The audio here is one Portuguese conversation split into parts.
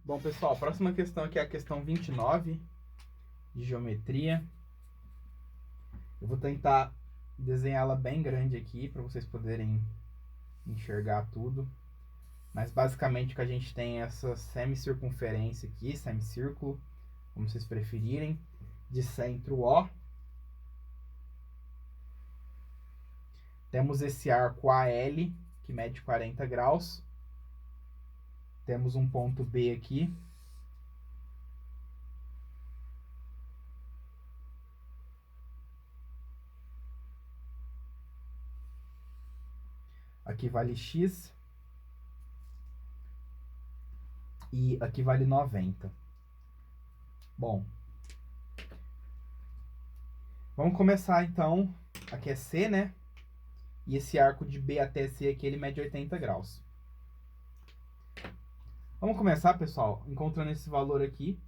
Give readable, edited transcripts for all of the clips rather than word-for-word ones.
Bom, pessoal, a próxima questão aqui é a questão 29 de geometria. Eu vou tentar desenhá-la bem grande aqui para vocês poderem enxergar tudo. Mas basicamente o que a gente tem é essa semicircunferência aqui, semicírculo, como vocês preferirem, de centro O. Temos esse arco AL, que mede 40 graus. Temos um ponto B aqui. Aqui vale X. E aqui vale 90. Bom, vamos começar então. Aqui é C, né? E esse arco de B até C aqui, ele mede 80 graus. Vamos começar, pessoal, encontrando esse valor aqui,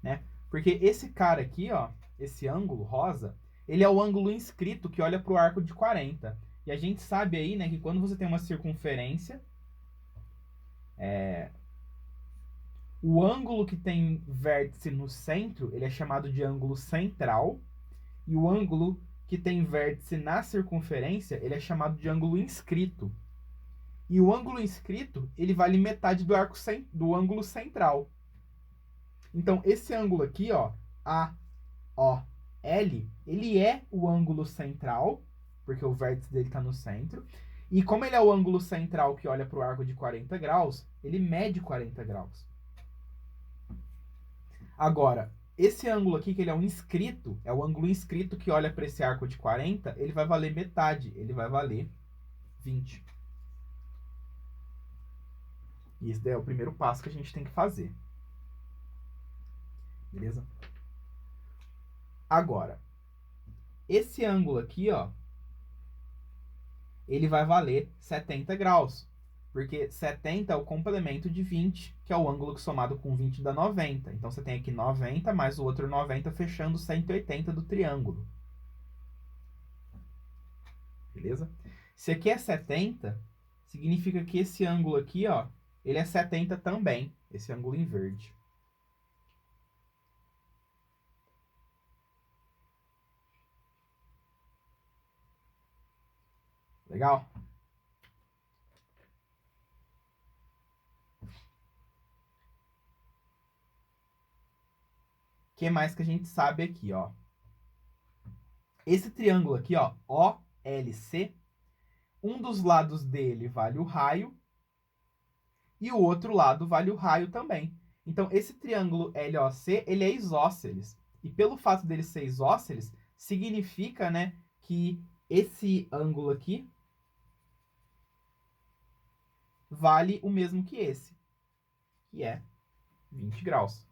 né? Porque esse cara aqui, ó, esse ângulo rosa, ele é o ângulo inscrito que olha para o arco de 40. E a gente sabe aí, né, que quando você tem uma circunferência, o ângulo que tem vértice no centro, ele é chamado de ângulo central. E o ângulo que tem vértice na circunferência, ele é chamado de ângulo inscrito. E o ângulo inscrito, ele vale metade do arco do ângulo central. Então, esse ângulo aqui, ó, AOL, ele é o ângulo central, porque o vértice dele está no centro. E como ele é o ângulo central que olha para o arco de 40 graus, ele mede 40 graus. Agora, esse ângulo aqui, que ele é um inscrito, é o ângulo inscrito que olha para esse arco de 40, ele vai valer metade, ele vai valer 20. E esse daí é o primeiro passo que a gente tem que fazer. Beleza? Agora, esse ângulo aqui, ó, ele vai valer 70 graus. Porque 70 é o complemento de 20, que é o ângulo que somado com 20 dá 90. Então, você tem aqui 90 mais o outro 90, fechando 180 do triângulo. Beleza? Se aqui é 70, significa que esse ângulo aqui, ó, ele é 70 também, esse ângulo em verde. Legal? O que mais que a gente sabe aqui, ó? Esse triângulo aqui, ó, OLC, um dos lados dele vale o raio e o outro lado vale o raio também. Então, esse triângulo LOC, ele é isósceles. E pelo fato dele ser isósceles, significa, né, que esse ângulo aqui vale o mesmo que esse, que é 20 graus.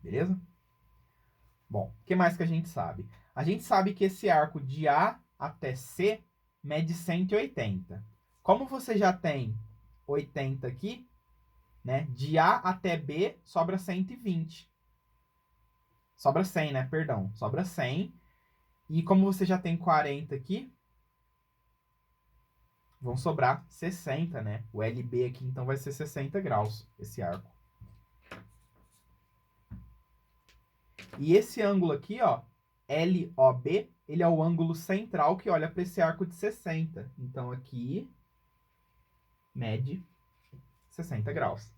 Beleza? Bom, o que mais que a gente sabe? A gente sabe que esse arco de A até C mede 180. Como você já tem 80 aqui, né? De A até B sobra 120. Sobra 100, né? Perdão. Sobra 100. E como você já tem 40 aqui, vão sobrar 60, né? O LB aqui, então, vai ser 60 graus, esse arco. E esse ângulo aqui, ó, LOB, ele é o ângulo central que olha para esse arco de 60. Então, aqui mede 60 graus.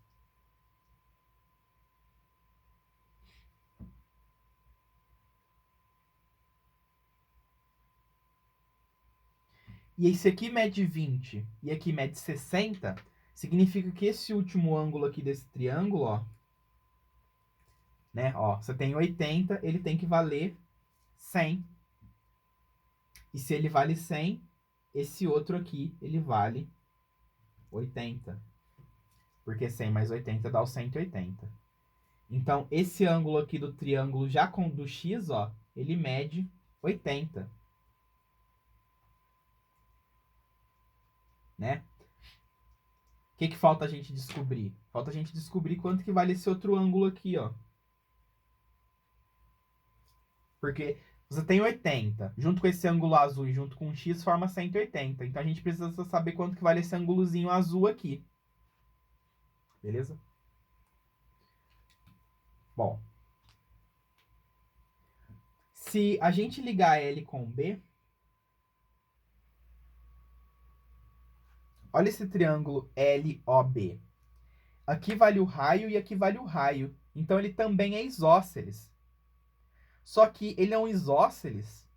E esse aqui mede 20 e aqui mede 60, significa que esse último ângulo aqui desse triângulo, ó, né, ó, você tem 80, ele tem que valer 100. E se ele vale 100, esse outro aqui, ele vale 80. Porque 100 mais 80 dá o 180. Então, esse ângulo aqui do triângulo, já com do X, ó, ele mede 80. Né? O que falta a gente descobrir? Falta a gente descobrir quanto que vale esse outro ângulo aqui, ó. Porque Você tem 80. Junto com esse ângulo azul e junto com o x forma 180. Então a gente precisa saber quanto que vale esse ângulozinho azul aqui. Beleza? Bom. Se a gente ligar L com B, olha esse triângulo LOB. Aqui vale o raio e aqui vale o raio. Então ele também é isósceles. Só que ele é um isósceles,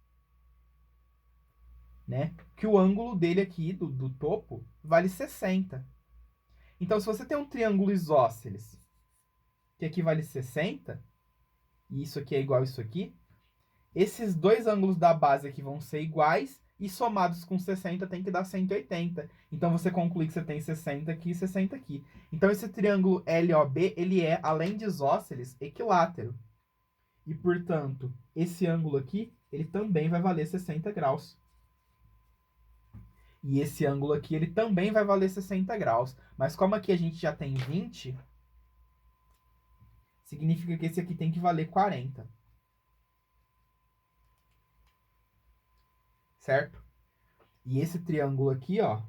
né? Que o ângulo dele aqui, do topo, vale 60. Então, se você tem um triângulo isósceles, que aqui vale 60, e isso aqui é igual a isso aqui, esses dois ângulos da base aqui vão ser iguais, e somados com 60 tem que dar 180. Então, você conclui que você tem 60 aqui e 60 aqui. Então, esse triângulo LOB, ele é, além de isósceles, equilátero. E, portanto, esse ângulo aqui, ele também vai valer 60 graus. E esse ângulo aqui, ele também vai valer 60 graus. Mas como aqui a gente já tem 20, significa que esse aqui tem que valer 40. Certo? E esse triângulo aqui, ó,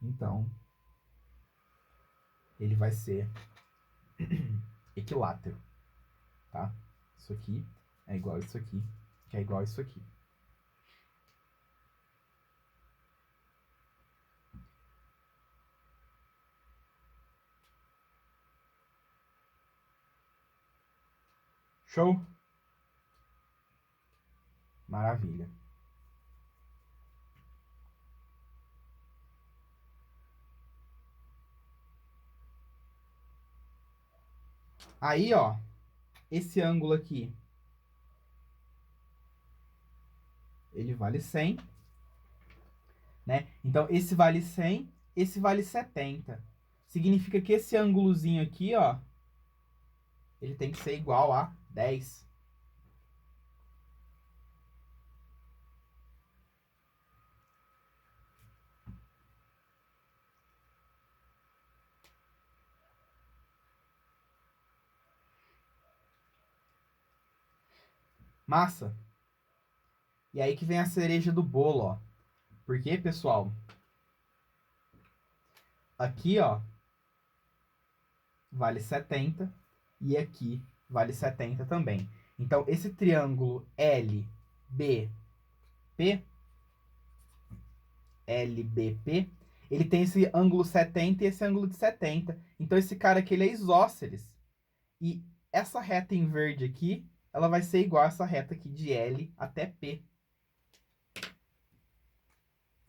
então, ele vai ser equilátero, tá? Isso aqui é igual a isso aqui, que é igual a isso aqui. Show? Maravilha. Aí, ó, esse ângulo aqui, ele vale 100, né? Então, esse vale 100, esse vale 70. Significa que esse ângulozinho aqui, ó, ele tem que ser igual a 10. Massa. E aí que vem a cereja do bolo, ó. Porque, pessoal, aqui, ó, vale 70 e aqui vale 70 também. Então, esse triângulo LBP, ele tem esse ângulo 70 e esse ângulo de 70. Então, esse cara aqui, ele é isósceles. E essa reta em verde aqui, ela vai ser igual a essa reta aqui de L até P.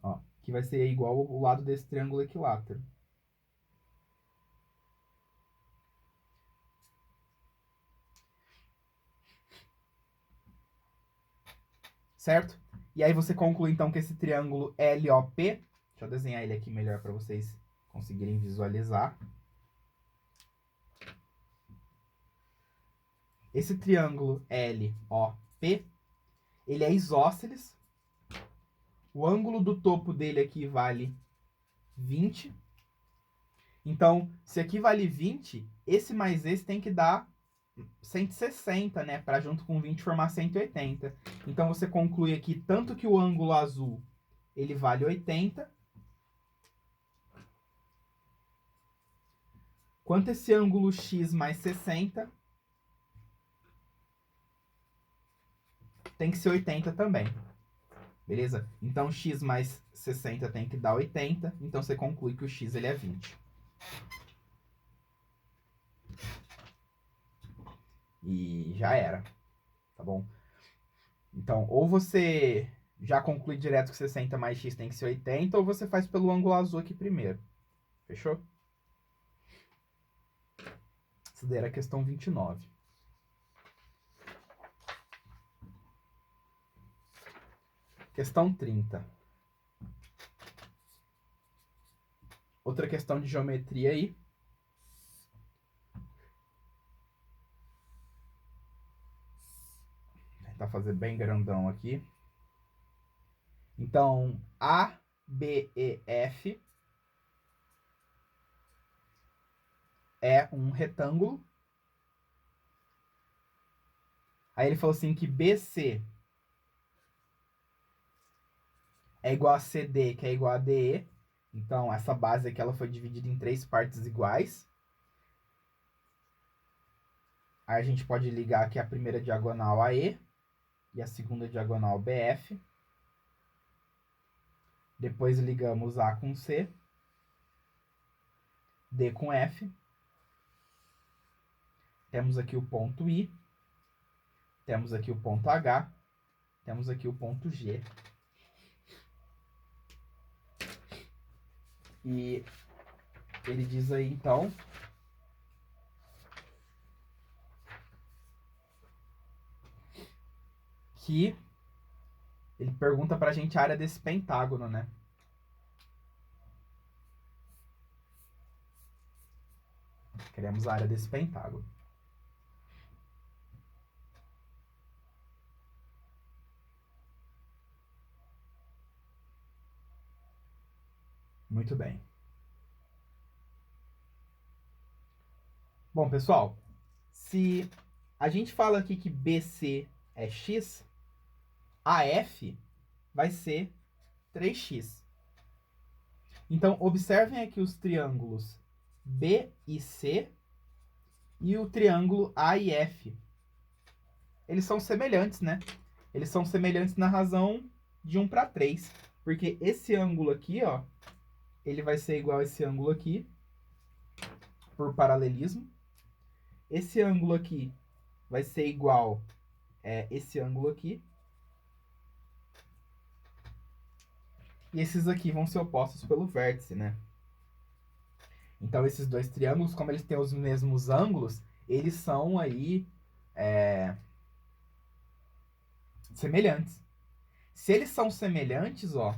Ó, que vai ser igual ao lado desse triângulo equilátero. Certo? E aí você conclui, então, que esse triângulo LOP... Deixa eu desenhar ele aqui melhor para vocês conseguirem visualizar. Esse triângulo LOP, ele é isósceles. O ângulo do topo dele aqui vale 20. Então, se aqui vale 20, esse mais esse tem que dar 160, né? Para junto com 20 formar 180. Então, você conclui aqui tanto que o ângulo azul, ele vale 80, quanto esse ângulo x mais 60 tem que ser 80 também. Beleza? Então, x mais 60 tem que dar 80. Então, você conclui que o x ele é 20. E já era. Tá bom? Então, ou você já conclui direto que 60 mais x tem que ser 80, ou você faz pelo ângulo azul aqui primeiro. Fechou? Essa daí era a questão 29. Questão 30. Outra questão de geometria aí. Vou tentar fazer bem grandão aqui. Então, A, B e F é um retângulo. Aí ele falou assim que BC é igual a CD, que é igual a DE. Então, essa base aqui ela foi dividida em 3 partes iguais. Aí a gente pode ligar aqui a primeira diagonal a E e a segunda diagonal BF. Depois ligamos A com C, D com F. Temos aqui o ponto I, temos aqui o ponto H, temos aqui o ponto G. E ele diz aí, então, que ele pergunta pra gente a área desse pentágono, né? Queremos a área desse pentágono. Muito bem. Bom, pessoal, se a gente fala aqui que BC é x, AF vai ser 3x. Então, observem aqui os triângulos B e C e o triângulo A e F. Eles são semelhantes, né? Eles são semelhantes na razão de 1 para 3. Porque esse ângulo aqui, ó, ele vai ser igual a esse ângulo aqui, por paralelismo. Esse ângulo aqui vai ser igual a esse ângulo aqui. E esses aqui vão ser opostos pelo vértice, né? Então, esses dois triângulos, como eles têm os mesmos ângulos, eles são aí semelhantes. Se eles são semelhantes, ó,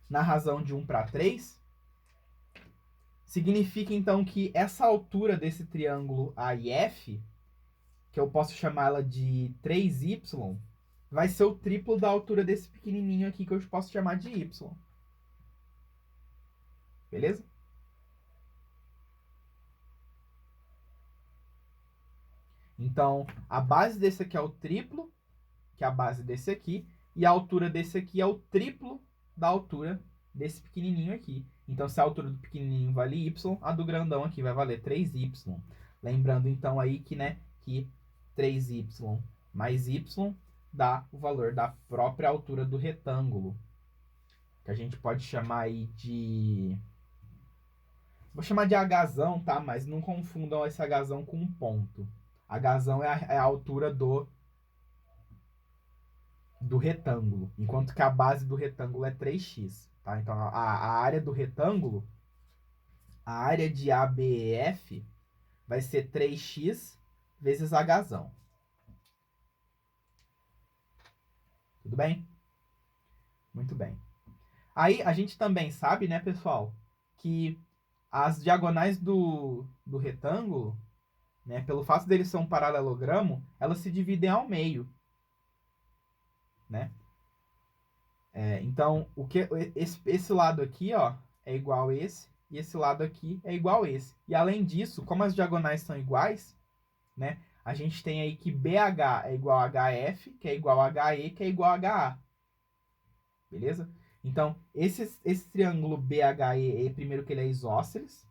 na razão de 1 para 3, significa então que essa altura desse triângulo AIF, que eu posso chamá-la de 3y, vai ser o triplo da altura desse pequenininho aqui que eu posso chamar de y. Beleza? Então, a base desse aqui é o triplo, que é a base desse aqui, e a altura desse aqui é o triplo da altura desse pequenininho aqui. Então, se a altura do pequenininho vale y, a do grandão aqui vai valer 3y. Lembrando, então, aí que, né, que 3y mais y dá o valor da própria altura do retângulo. Que a gente pode chamar aí de... Vou chamar de Hzão, tá? Mas não confundam esse Hzão com um ponto. Hzão é a altura do retângulo, enquanto que a base do retângulo é 3x. Tá? Então, a área do retângulo, a área de ABEF, vai ser 3x vezes Hzão. Tudo bem? Muito bem. Aí, a gente também sabe, né, pessoal, que as diagonais do retângulo, né, pelo fato dele ser um paralelogramo, elas se dividem ao meio. Né? Então, esse lado aqui, ó, é igual a esse, e esse lado aqui é igual a esse. E além disso, como as diagonais são iguais, né, a gente tem aí que BH é igual a HF, que é igual a HE, que é igual a HA. Beleza? Então, esse triângulo BHE, primeiro que ele é isósceles,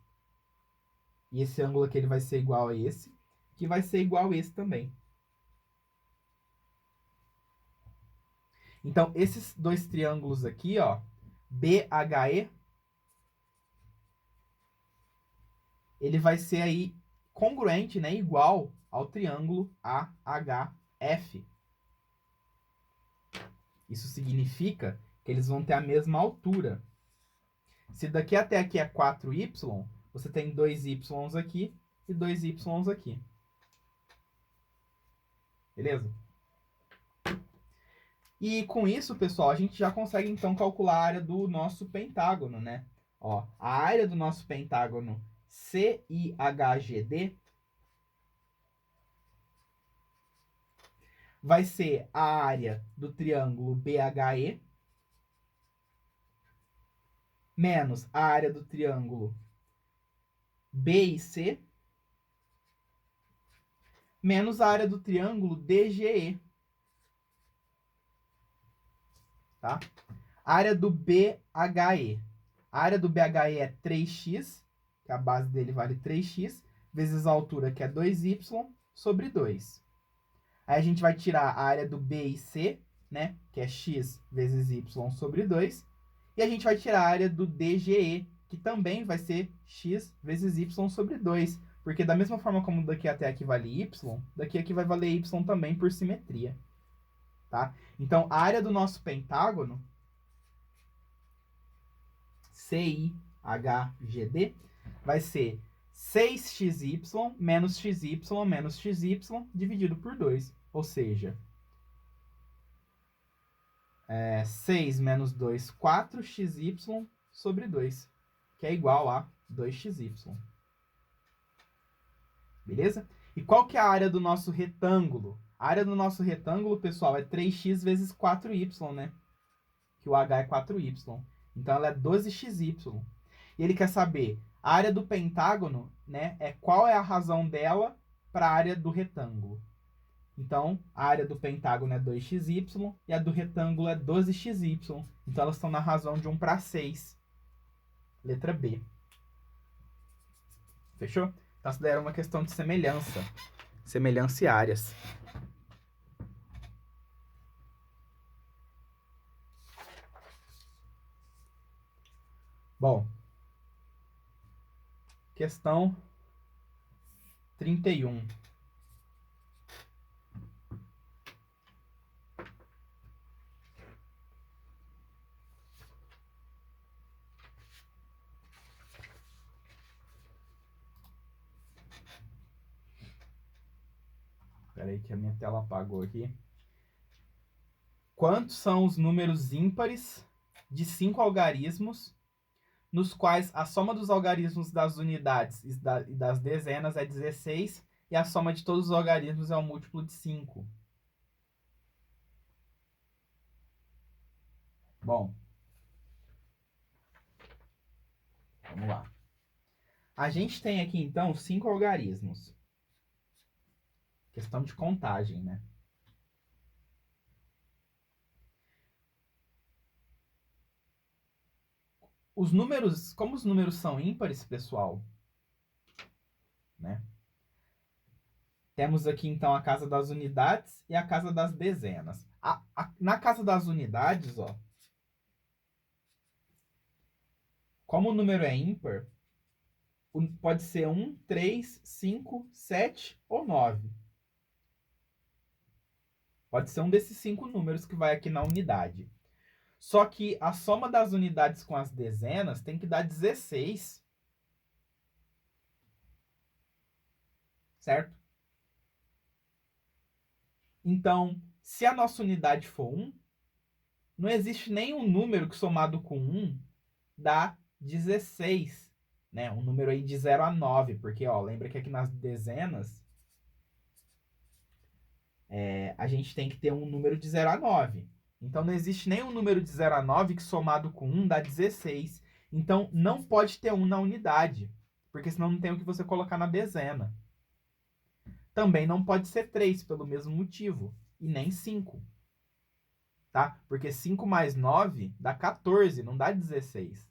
e esse ângulo aqui ele vai ser igual a esse, que vai ser igual a esse também. Então, esses dois triângulos aqui, ó, BHE, ele vai ser aí congruente, né, igual ao triângulo AHF. Isso significa que eles vão ter a mesma altura. Se daqui até aqui é 4y, você tem 2y aqui e 2y aqui. Beleza? E com isso, pessoal, a gente já consegue então calcular a área do nosso pentágono, né? Ó, a área do nosso pentágono CIHGD vai ser a área do triângulo BHE menos a área do triângulo BIC, menos a área do triângulo DGE. Tá? Área do BHE. A área do BHE é 3x, que a base dele vale 3x, vezes a altura, que é 2y, sobre 2. Aí a gente vai tirar a área do BIC, né, que é x vezes y sobre 2. E a gente vai tirar a área do DGE, que também vai ser x vezes y sobre 2. Porque da mesma forma como daqui até aqui vale y, daqui aqui vai valer y também por simetria. Tá? Então, a área do nosso pentágono, CIHGD, vai ser 6xy menos xy menos xy dividido por 2. Ou seja, 6 menos 2, 4xy sobre 2, que é igual a 2xy. Beleza? E qual que é a área do nosso retângulo? A área do nosso retângulo, pessoal, é 3x vezes 4y, né? Que o h é 4y. Então, ela é 12xy. E ele quer saber a área do pentágono, né? Qual é a razão dela para a área do retângulo. Então, a área do pentágono é 2xy e a do retângulo é 12xy. Então, elas estão na razão de 1 para 6. Letra B. Fechou? Então, essa daí era uma questão de semelhança. Semelhança e áreas. Bom, questão 31. Espera aí que a minha tela apagou aqui. Quantos são os números ímpares de 5 algarismos, nos quais a soma dos algarismos das unidades e das dezenas é 16 e a soma de todos os algarismos é um múltiplo de 5? Bom, vamos lá. A gente tem aqui, então, 5 algarismos. Questão de contagem, né? Os números, como os números são ímpares, pessoal, né? Temos aqui, então, a casa das unidades e a casa das dezenas. Na casa das unidades, ó, como o número é ímpar, pode ser 1, 3, 5, 7 ou 9. Pode ser um desses 5 números que vai aqui na unidade. Só que a soma das unidades com as dezenas tem que dar 16. Certo? Então, se a nossa unidade for 1, não existe nenhum número que somado com 1 dá 16. Né? Um número aí de 0 a 9. Porque, ó, lembra que aqui nas dezenas a gente tem que ter um número de 0 a 9. Então, não existe nenhum número de 0 a 9 que somado com 1 dá 16. Então, não pode ter 1 na unidade, porque senão não tem o que você colocar na dezena. Também não pode ser 3, pelo mesmo motivo, e nem 5. Tá? Porque 5 mais 9 dá 14, não dá 16.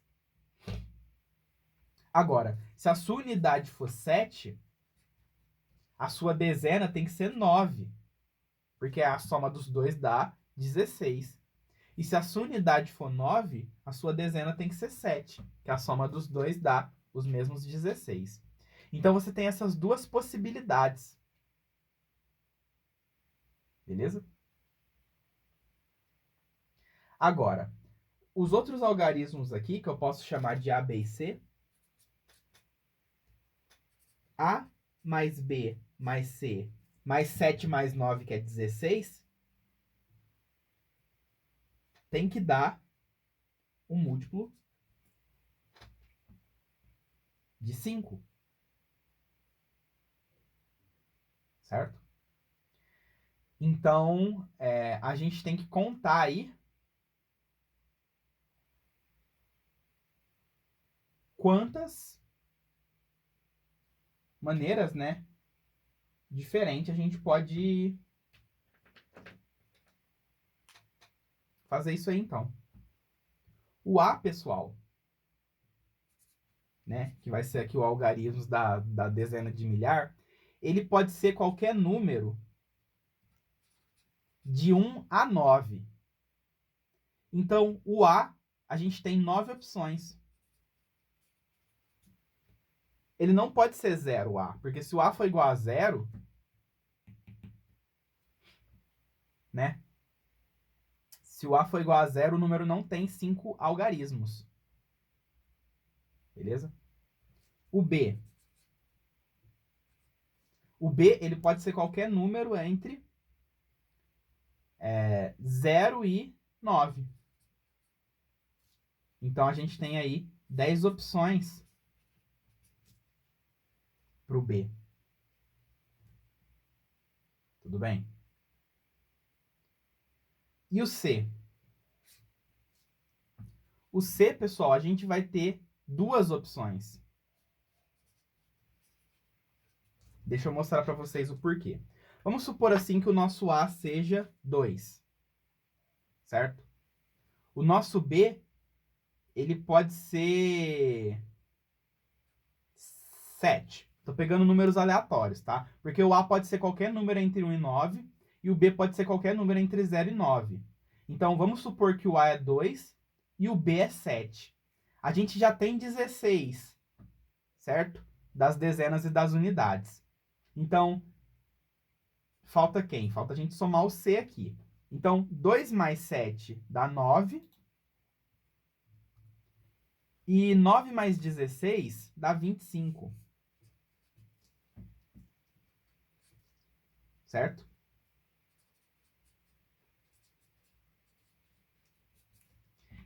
Agora, se a sua unidade for 7, a sua dezena tem que ser 9, porque a soma dos dois dá 16. E se a sua unidade for 9, a sua dezena tem que ser 7, que a soma dos dois dá os mesmos 16. Então, você tem essas duas possibilidades. Beleza? Agora, os outros algarismos aqui, que eu posso chamar de A, B e C, A mais B mais C mais 7 mais 9, que é 16, tem que dar um múltiplo de 5. Certo? Então, a gente tem que contar aí quantas maneiras, né, diferentes a gente pode fazer isso aí, então. O A, pessoal, né, que vai ser aqui o algarismo da dezena de milhar, ele pode ser qualquer número de 1 a 9. Então, o A, a gente tem 9 opções. Ele não pode ser 0, o A, porque se o A for igual a 0, né? Se o A for igual a 0, o número não tem 5 algarismos. Beleza? O B. O B, ele pode ser qualquer número entre 0 e 9. Então, a gente tem aí 10 opções para o B. Tudo bem? E o C? O C, pessoal, a gente vai ter 2 opções. Deixa eu mostrar para vocês o porquê. Vamos supor assim que o nosso A seja 2. Certo? O nosso B, ele pode ser 7. Estou pegando números aleatórios, tá? Porque o A pode ser qualquer número entre 1 e 9, e o B pode ser qualquer número entre 0 e 9. Então, vamos supor que o A é 2 e o B é 7. A gente já tem 16, certo? Das dezenas e das unidades. Então, falta quem? Falta a gente somar o C aqui. Então, 2 mais 7 dá 9. E 9 mais 16 dá 25. Certo?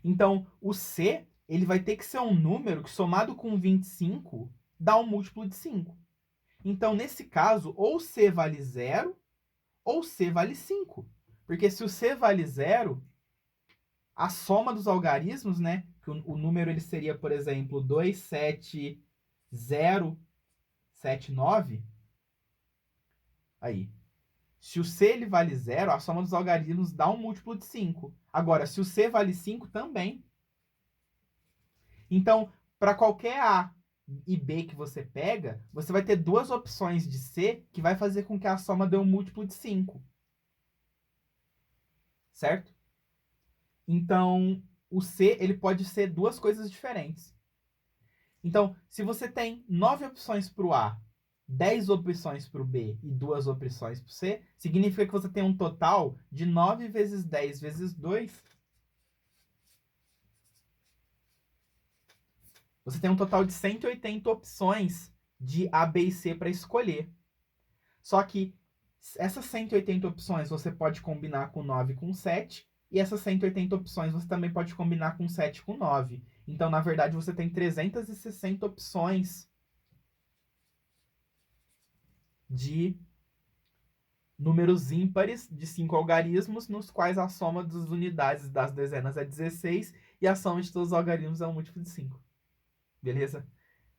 Então, o C, ele vai ter que ser um número que, somado com 25, dá um múltiplo de 5. Então, nesse caso, ou C vale 0, ou C vale 5. Porque se o C vale 0, a soma dos algarismos, né? Que o número ele seria, por exemplo, 27079. Aí. Se o C ele vale 0, a soma dos algarismos dá um múltiplo de 5. Agora, se o C vale 5, também. Então, para qualquer A e B que você pega, você vai ter 2 opções de C que vai fazer com que a soma dê um múltiplo de 5. Certo? Então, o C ele pode ser 2 coisas diferentes. Então, se você tem 9 opções para o A, 10 opções para o B e 2 opções para o C, significa que você tem um total de 9 vezes 10 vezes 2. Você tem um total de 180 opções de A, B e C para escolher. Só que essas 180 opções você pode combinar com 9 e com 7, e essas 180 opções você também pode combinar com 7 e com 9. Então, na verdade, você tem 360 opções de números ímpares de 5 algarismos, nos quais a soma das unidades das dezenas é 16 e a soma de todos os algarismos é um múltiplo de 5. Beleza?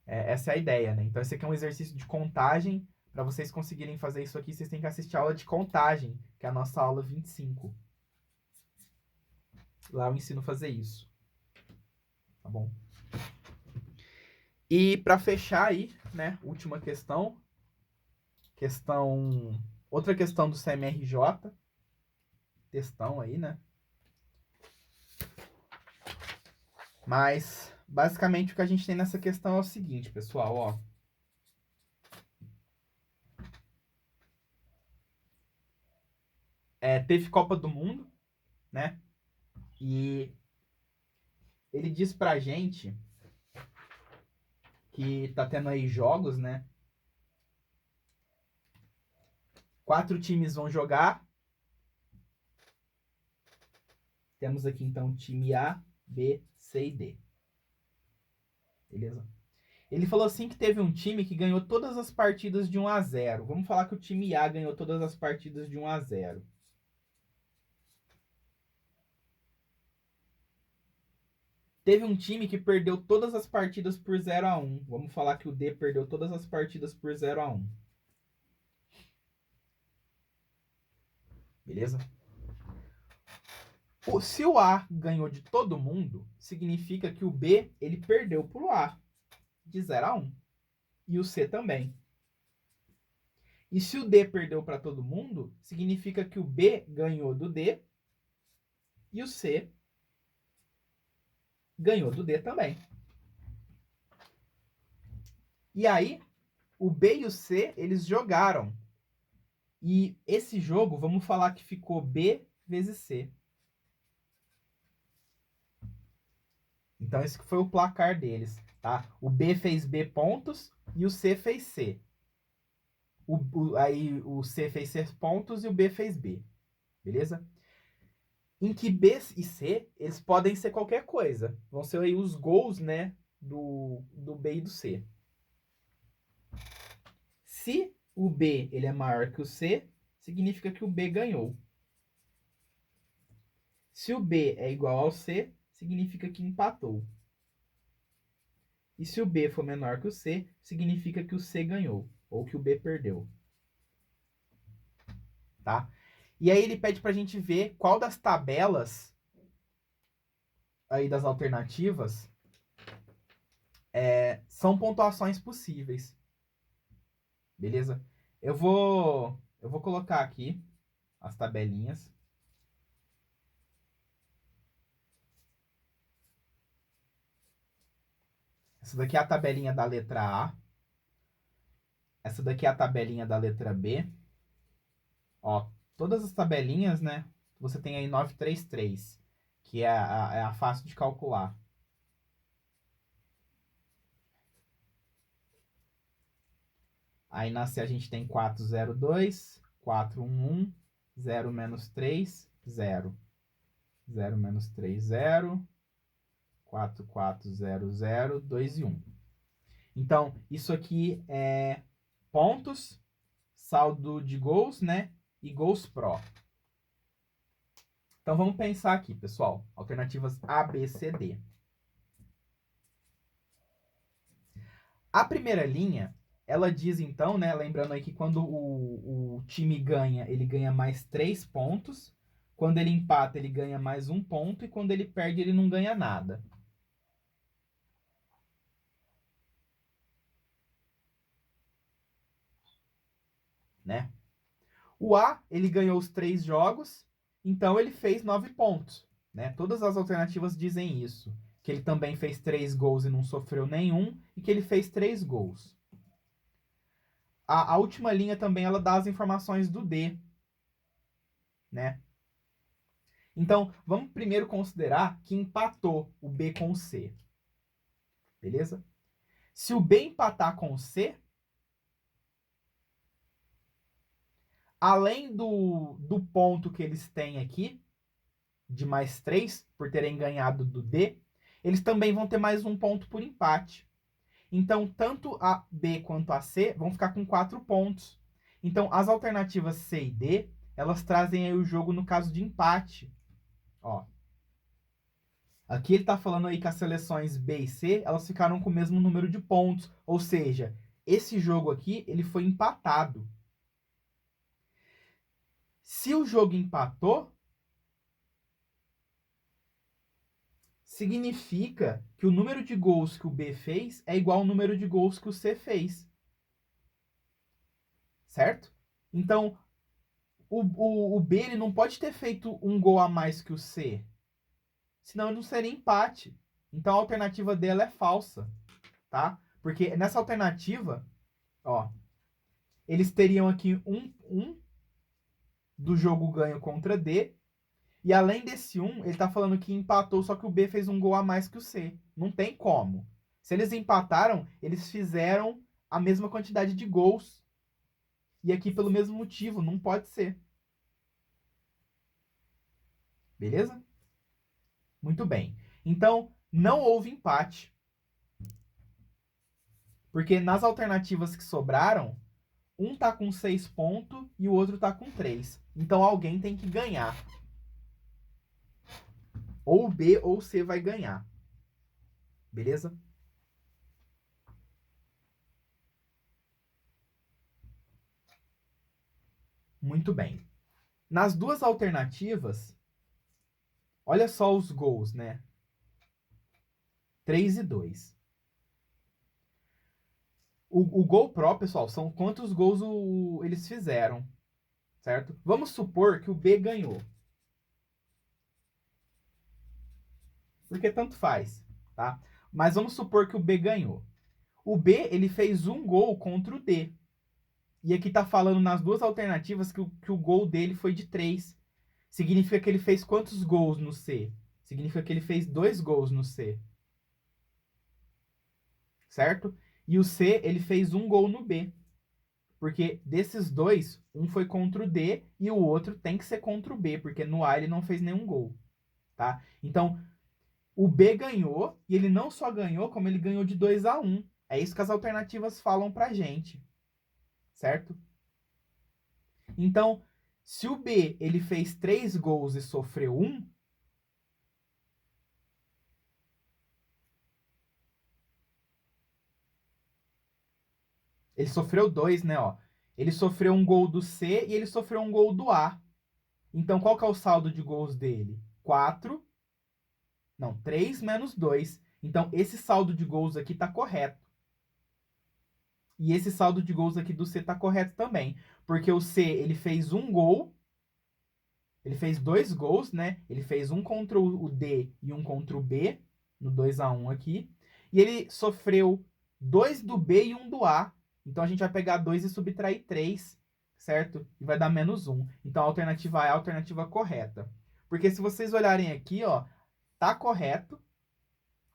Essa é a ideia, né? Então, esse aqui é um exercício de contagem. Para vocês conseguirem fazer isso aqui, vocês têm que assistir a aula de contagem, que é a nossa aula 25. Lá eu ensino a fazer isso. Tá bom? E para fechar aí, né? Última questão. Outra questão do CMRJ. Questão aí, né? Mas, basicamente, o que a gente tem nessa questão é o seguinte, pessoal, ó. Teve Copa do Mundo, né? E ele diz pra gente que tá tendo aí jogos, né? 4 times vão jogar. Temos aqui, então, time A, B, C e D. Beleza? Ele falou assim que teve um time que ganhou todas as partidas de 1 a 0. Vamos falar que o time A ganhou todas as partidas de 1 a 0. Teve um time que perdeu todas as partidas por 0-1. Vamos falar que o D perdeu todas as partidas por 0-1. Beleza? Se o A ganhou de todo mundo, significa que o B ele perdeu para o A de 0-1. E o C também. E se o D perdeu para todo mundo, significa que o B ganhou do D e o C ganhou do D também. E aí, o B e o C, eles jogaram. E esse jogo, vamos falar que ficou B vezes C. Então, esse foi o placar deles, tá? O B fez B pontos e o C fez C. Aí o C fez C pontos e o B fez B. Beleza? Em que B e C, eles podem ser qualquer coisa. Vão ser aí os gols, né, do B e do C. Se o B ele é maior que o C, significa que o B ganhou. Se o B é igual ao C, significa que empatou. E se o B for menor que o C, significa que o C ganhou, ou que o B perdeu. Tá? E aí ele pede pra gente ver qual das tabelas aí das alternativas são pontuações possíveis. Beleza? Eu vou colocar aqui as tabelinhas. Essa daqui é a tabelinha da letra A. Essa daqui é a tabelinha da letra B. Ó, todas as tabelinhas, né? Você tem aí 933, que é a fácil de calcular. Aí na C a gente tem 402, 411, 0 menos 3, 0. 0 menos 3, 0. 4400, 2 e 1. Então, isso aqui é pontos, saldo de gols, né? E gols pro. Então, vamos pensar aqui, pessoal. Alternativas A, B, C, D. A primeira linha, ela diz então, né? Lembrando aí que quando o time ganha, ele ganha mais 3 pontos. Quando ele empata, ele ganha mais 1 ponto. E quando ele perde, ele não ganha nada. Né? O A, ele ganhou os 3 jogos, então ele fez 9 pontos. Né? Todas as alternativas dizem isso. Que ele também fez 3 gols e não sofreu nenhum, e que ele fez 3 gols. A última linha também, ela dá as informações do D. Né? Então, vamos primeiro considerar que empatou o B com o C. Beleza? Se o B empatar com o C, além do ponto que eles têm aqui, de mais 3, por terem ganhado do D, eles também vão ter mais 1 ponto por empate. Então, tanto a B quanto a C vão ficar com 4 pontos. Então, as alternativas C e D, elas trazem aí o jogo no caso de empate. Ó. Aqui ele está falando aí que as seleções B e C, elas ficaram com o mesmo número de pontos. Ou seja, esse jogo aqui, ele foi empatado. Se o jogo empatou, significa que o número de gols que o B fez é igual ao número de gols que o C fez. Certo? Então, o B ele não pode ter feito um gol a mais que o C. Senão não seria empate. Então a alternativa dela é falsa. Tá? Porque nessa alternativa, ó, eles teriam aqui um do jogo ganho contra D. E além desse 1, ele tá falando que empatou, só que o B fez um gol a mais que o C. Não tem como. Se eles empataram, eles fizeram a mesma quantidade de gols. E aqui pelo mesmo motivo, não pode ser. Beleza? Muito bem. Então, não houve empate. Porque nas alternativas que sobraram, um tá com 6 pontos e o outro tá com 3. Então alguém tem que ganhar. Ou B ou C vai ganhar. Beleza? Muito bem. Nas duas alternativas, olha só os gols, né? 3 e 2. O gol pró, pessoal, são quantos gols eles fizeram, certo? Vamos supor que o B ganhou. Porque tanto faz, tá? Mas vamos supor que o B ganhou. O B, ele fez um gol contra o D. E aqui tá falando nas duas alternativas que o gol dele foi de 3. Significa que ele fez quantos gols no C? Significa que ele fez 2 gols no C. Certo? E o C, ele fez um gol no B. Porque desses dois, um foi contra o D e o outro tem que ser contra o B, porque no A ele não fez nenhum gol. Tá? Então, o B ganhou, e ele não só ganhou, como ele ganhou de 2-1. É isso que as alternativas falam pra gente. Certo? Então, se o B ele fez 3 gols e sofreu 1, ele sofreu 2, né? Ó. Ele sofreu um gol do C e ele sofreu um gol do A. Então, qual que é o saldo de gols dele? 4. Não, 3 menos 2. Então, esse saldo de gols aqui está correto. E esse saldo de gols aqui do C está correto também. Porque o C, ele fez um gol. Ele fez 2 gols, né? Ele fez um contra o D e um contra o B. No 2-1 aqui. E ele sofreu 2 do B e 1 do A. Então, a gente vai pegar 2 e subtrair 3, certo? E vai dar menos 1. Então, a alternativa A é a alternativa correta. Porque se vocês olharem aqui, ó, tá correto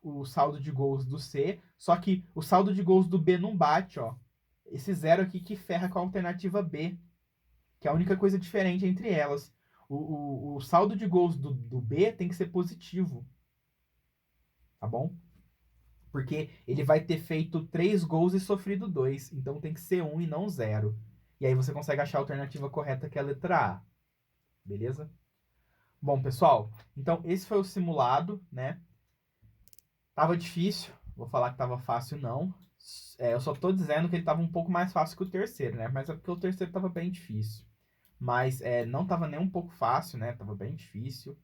o saldo de gols do C, só que o saldo de gols do B não bate, ó. Esse zero aqui que ferra com a alternativa B, que é a única coisa diferente entre elas. O saldo de gols do B tem que ser positivo, tá bom? Porque ele vai ter feito 3 gols e sofrido 2, então tem que ser 1 e não 0. E aí você consegue achar a alternativa correta, que é a letra A. Beleza? Bom, pessoal, então esse foi o simulado, né? Tava difícil, vou falar que tava fácil não. Eu só tô dizendo que ele tava um pouco mais fácil que o terceiro, né? Mas é porque o terceiro tava bem difícil. Mas não tava nem um pouco fácil, né? Tava bem difícil.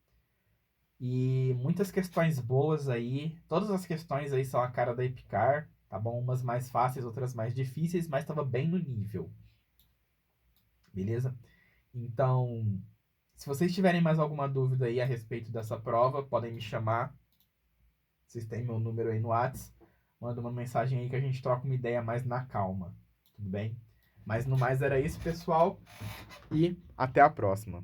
E muitas questões boas aí. Todas as questões aí são a cara da Epicar, tá bom? Umas mais fáceis, outras mais difíceis, mas tava bem no nível. Beleza? Então, se vocês tiverem mais alguma dúvida aí a respeito dessa prova, podem me chamar. Vocês têm meu número aí no WhatsApp. Manda uma mensagem aí que a gente troca uma ideia mais na calma. Tudo bem? Mas no mais era isso, pessoal. E até a próxima.